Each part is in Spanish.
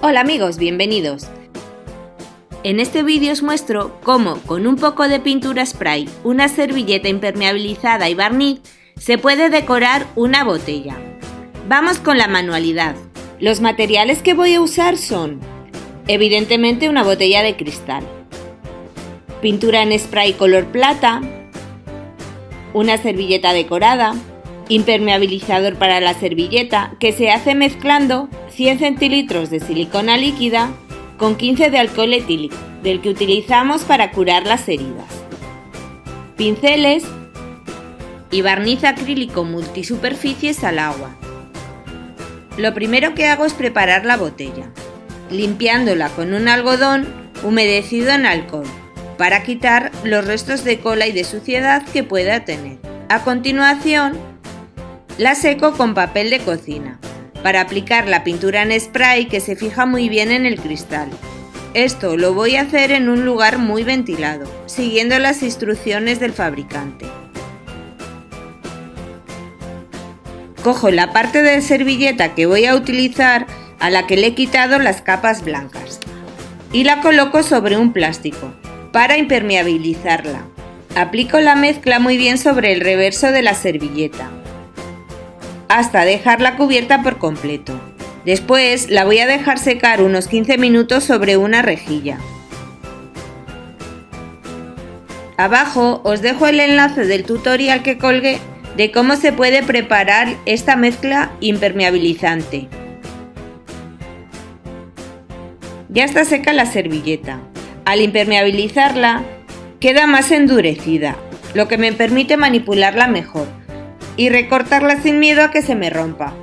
Hola amigos, bienvenidos. En este vídeo os muestro cómo con un poco de pintura spray, una servilleta impermeabilizada y barniz se puede decorar una botella. Vamos con la manualidad. Los materiales que voy a usar son, evidentemente, una botella de cristal, pintura en spray color plata, una servilleta decorada, impermeabilizador para la servilleta que se hace mezclando 100 centilitros de silicona líquida con 15 de alcohol etílico, del que utilizamos para curar las heridas, pinceles y barniz acrílico multisuperficies al agua. Lo primero que hago es preparar la botella, limpiándola con un algodón humedecido en alcohol, para quitar los restos de cola y de suciedad que pueda tener. A continuación, la seco con papel de cocina, para aplicar la pintura en spray que se fija muy bien en el cristal. Esto lo voy a hacer en un lugar muy ventilado, siguiendo las instrucciones del fabricante. Cojo la parte de servilleta que voy a utilizar, a la que le he quitado las capas blancas, y la coloco sobre un plástico, para impermeabilizarla. Aplico la mezcla muy bien sobre el reverso de la servilleta, hasta dejarla cubierta por completo. Después la voy a dejar secar unos 15 minutos sobre una rejilla. Abajo os dejo el enlace del tutorial que colgué de cómo se puede preparar esta mezcla impermeabilizante. Ya está seca la servilleta. Al impermeabilizarla queda más endurecida, lo que me permite manipularla mejor y recortarla sin miedo a que se me rompa.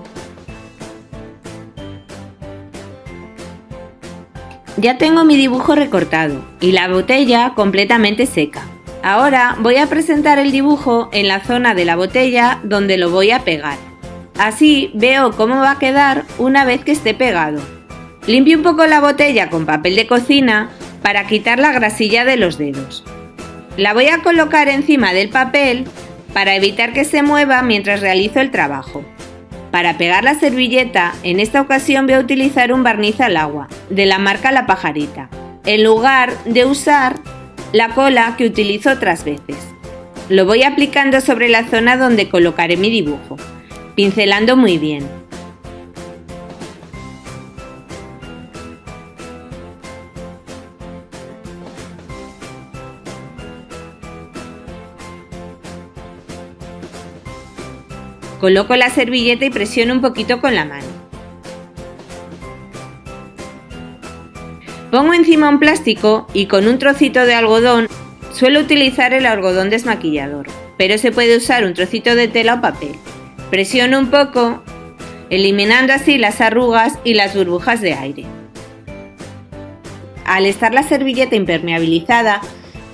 Ya tengo mi dibujo recortado y la botella completamente seca. Ahora voy a presentar el dibujo en la zona de la botella donde lo voy a pegar. Así veo cómo va a quedar una vez que esté pegado. Limpio un poco la botella con papel de cocina para quitar la grasilla de los dedos. La voy a colocar encima del papel para evitar que se mueva mientras realizo el trabajo. Para pegar la servilleta, en esta ocasión voy a utilizar un barniz al agua, de la marca La Pajarita, en lugar de usar la cola que utilizo otras veces. Lo voy aplicando sobre la zona donde colocaré mi dibujo, pincelando muy bien. Coloco la servilleta y presiono un poquito con la mano. Pongo encima un plástico y con un trocito de algodón, suelo utilizar el algodón desmaquillador, pero se puede usar un trocito de tela o papel. Presiono un poco, eliminando así las arrugas y las burbujas de aire. Al estar la servilleta impermeabilizada,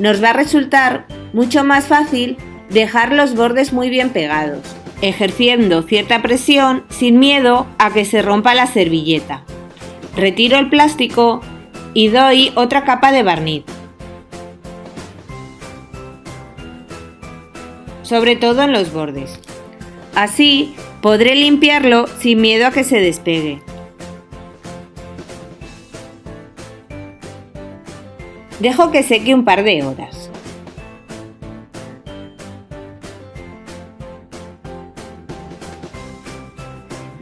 nos va a resultar mucho más fácil dejar los bordes muy bien pegados, ejerciendo cierta presión sin miedo a que se rompa la servilleta. Retiro el plástico y doy otra capa de barniz, sobre todo en los bordes. Así podré limpiarlo sin miedo a que se despegue. Dejo que seque un par de horas.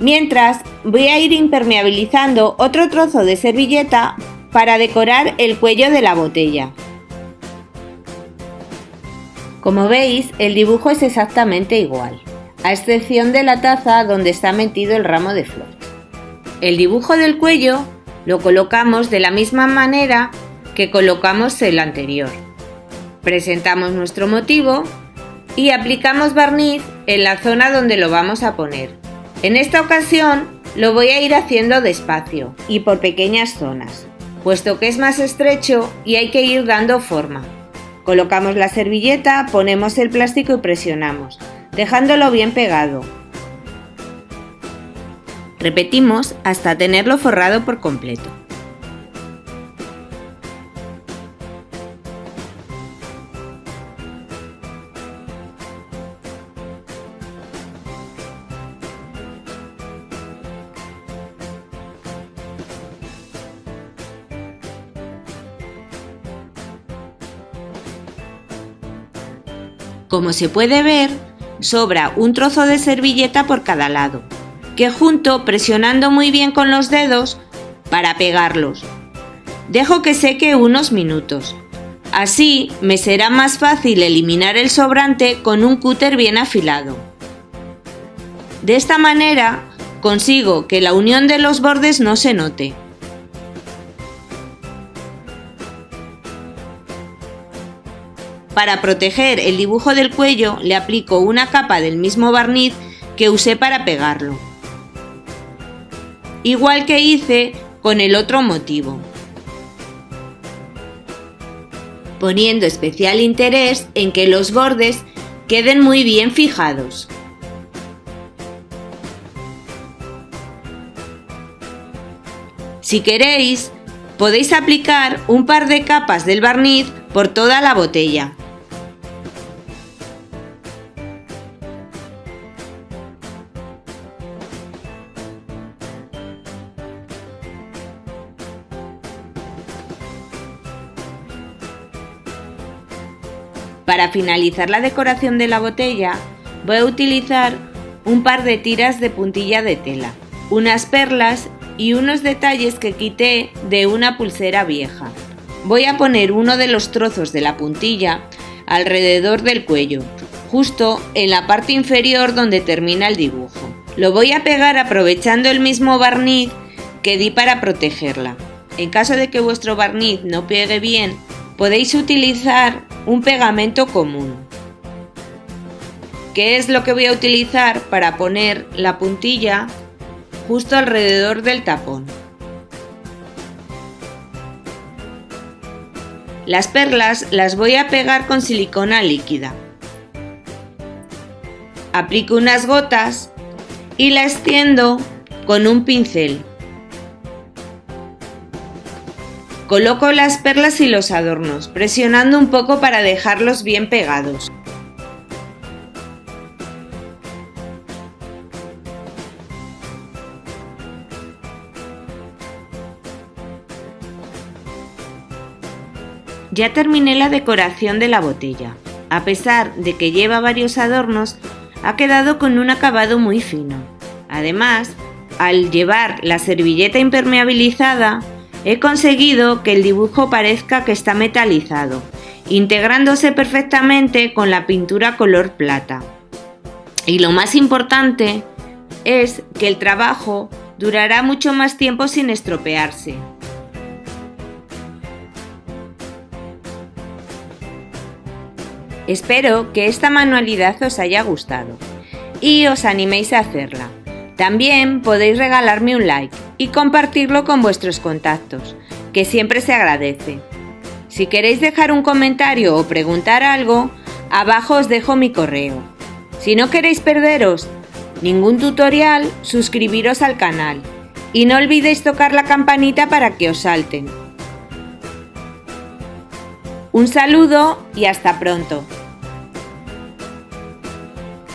Mientras, voy a ir impermeabilizando otro trozo de servilleta para decorar el cuello de la botella. Como veis, el dibujo es exactamente igual, a excepción de la taza donde está metido el ramo de flores. El dibujo del cuello lo colocamos de la misma manera que colocamos el anterior. Presentamos nuestro motivo y aplicamos barniz en la zona donde lo vamos a poner. En esta ocasión lo voy a ir haciendo despacio y por pequeñas zonas, puesto que es más estrecho y hay que ir dando forma. Colocamos la servilleta, ponemos el plástico y presionamos, dejándolo bien pegado. Repetimos hasta tenerlo forrado por completo. Como se puede ver, sobra un trozo de servilleta por cada lado, que junto presionando muy bien con los dedos para pegarlos. Dejo que seque unos minutos. Así me será más fácil eliminar el sobrante con un cúter bien afilado. De esta manera consigo que la unión de los bordes no se note. Para proteger el dibujo del cuello le aplico una capa del mismo barniz que usé para pegarlo, igual que hice con el otro motivo, poniendo especial interés en que los bordes queden muy bien fijados. Si queréis, podéis aplicar un par de capas del barniz por toda la botella. Para finalizar la decoración de la botella, voy a utilizar un par de tiras de puntilla de tela, unas perlas y unos detalles que quité de una pulsera vieja. Voy a poner uno de los trozos de la puntilla alrededor del cuello, justo en la parte inferior donde termina el dibujo. Lo voy a pegar aprovechando el mismo barniz que di para protegerla. En caso de que vuestro barniz no pegue bien, podéis utilizar un pegamento común, que es lo que voy a utilizar para poner la puntilla justo alrededor del tapón. Las perlas las voy a pegar con silicona líquida. Aplico unas gotas y la extiendo con un pincel. Coloco las perlas y los adornos, presionando un poco para dejarlos bien pegados. Ya terminé la decoración de la botella. A pesar de que lleva varios adornos, ha quedado con un acabado muy fino. Además, al llevar la servilleta impermeabilizada, he conseguido que el dibujo parezca que está metalizado, integrándose perfectamente con la pintura color plata. Y lo más importante es que el trabajo durará mucho más tiempo sin estropearse. Espero que esta manualidad os haya gustado y os animéis a hacerla. También podéis regalarme un like y compartirlo con vuestros contactos, que siempre se agradece. Si queréis dejar un comentario o preguntar algo, abajo os dejo mi correo. Si no queréis perderos ningún tutorial, suscribiros al canal y no olvidéis tocar la campanita para que os salten. Un saludo y hasta pronto.